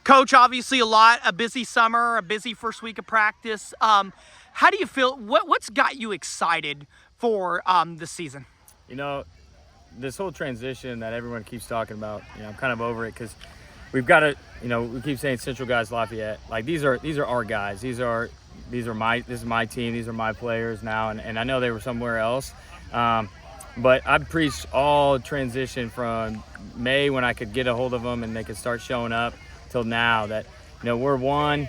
Coach, obviously a busy summer, a busy first week of practice. How do you feel? What's got you excited for the season? You know, this whole transition that everyone keeps talking about, I'm kind of over it because we've got to, we keep saying Central guys, Lafayette. Like these are our guys. This is my team. These are my players now, and I know they were somewhere else. But I preached all transition from May when I could get a hold of them and they could start showing up till now that we're one.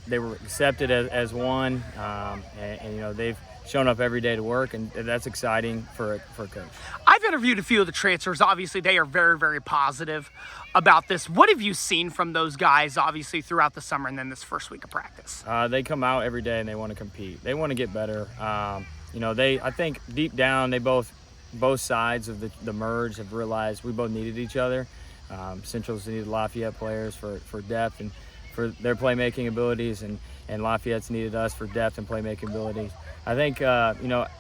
They were accepted as one, and they've shown up every day to work, and that's exciting for a coach. I've interviewed a few of the transfers. Obviously, they are very, very positive about this. What have you seen from those guys, obviously, throughout the summer and then this first week of practice? They come out every day and they want to compete. They want to get better. I think deep down, they both sides of the merge have realized we both needed each other. Central's needed Lafayette players for depth and for their playmaking abilities, and Lafayette's needed us for depth and playmaking abilities. I think,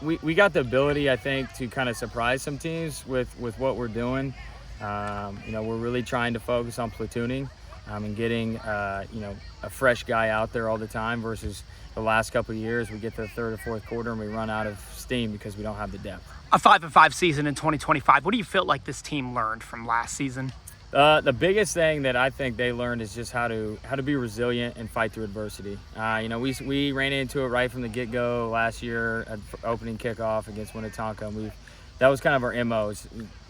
we got the ability, I think, to kind of surprise some teams with what we're doing. We're really trying to focus on platooning and getting, a fresh guy out there all the time versus the last couple of years. We get to the third or fourth quarter and we run out of steam because we don't have the depth. A 5-5 season in 2025. What do you feel like this team learned from last season? The biggest thing that I think they learned is just how to be resilient and fight through adversity. We ran into it right from the get-go last year at opening kickoff against Winnetonka. And that was kind of our MO.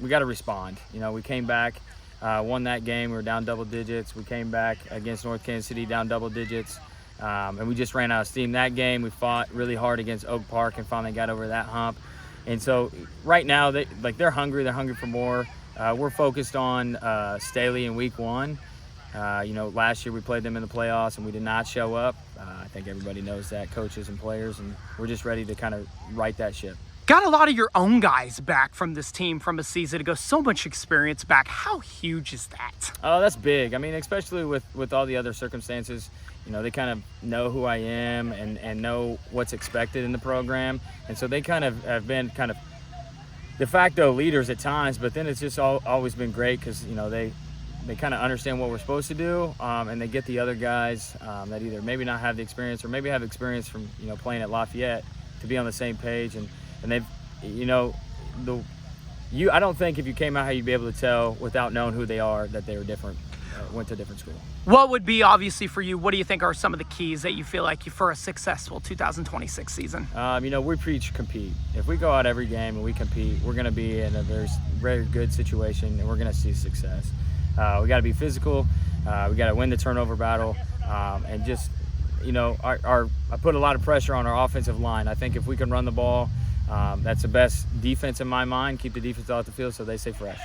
We got to respond. We came back, won that game. We were down double digits. We came back against North Kansas City down double digits, and we just ran out of steam that game. We fought really hard against Oak Park and finally got over that hump. And so right now, they're hungry. They're hungry for more. We're focused on Staley in week one. Last year we played them in the playoffs and we did not show up. I think everybody knows that, coaches and players, and we're just ready to kind of right that ship. Got a lot of your own guys back from this team from a season ago. So much experience back. How huge is that? Oh, that's big. I mean, especially with all the other circumstances, they kind of know who I am and know what's expected in the program. And so they kind of have been kind of de facto leaders at times, but then it's just always been great because, they kind of understand what we're supposed to do, and they get the other guys that either maybe not have the experience or maybe have experience from, playing at Lafayette to be on the same page. And they've, I don't think if you came out here, you'd be able to tell without knowing who they are that they were different, went to a different school. What would be, obviously, for you, what do you think are some of the keys that you feel like for a successful 2026 season? We preach compete. If we go out every game and we compete, we're going to be in a very, very good situation and we're going to see success. We got to be physical. We got to win the turnover battle, and just, I put a lot of pressure on our offensive line. I think if we can run the ball, that's the best defense in my mind. Keep the defense off the field so they stay fresh.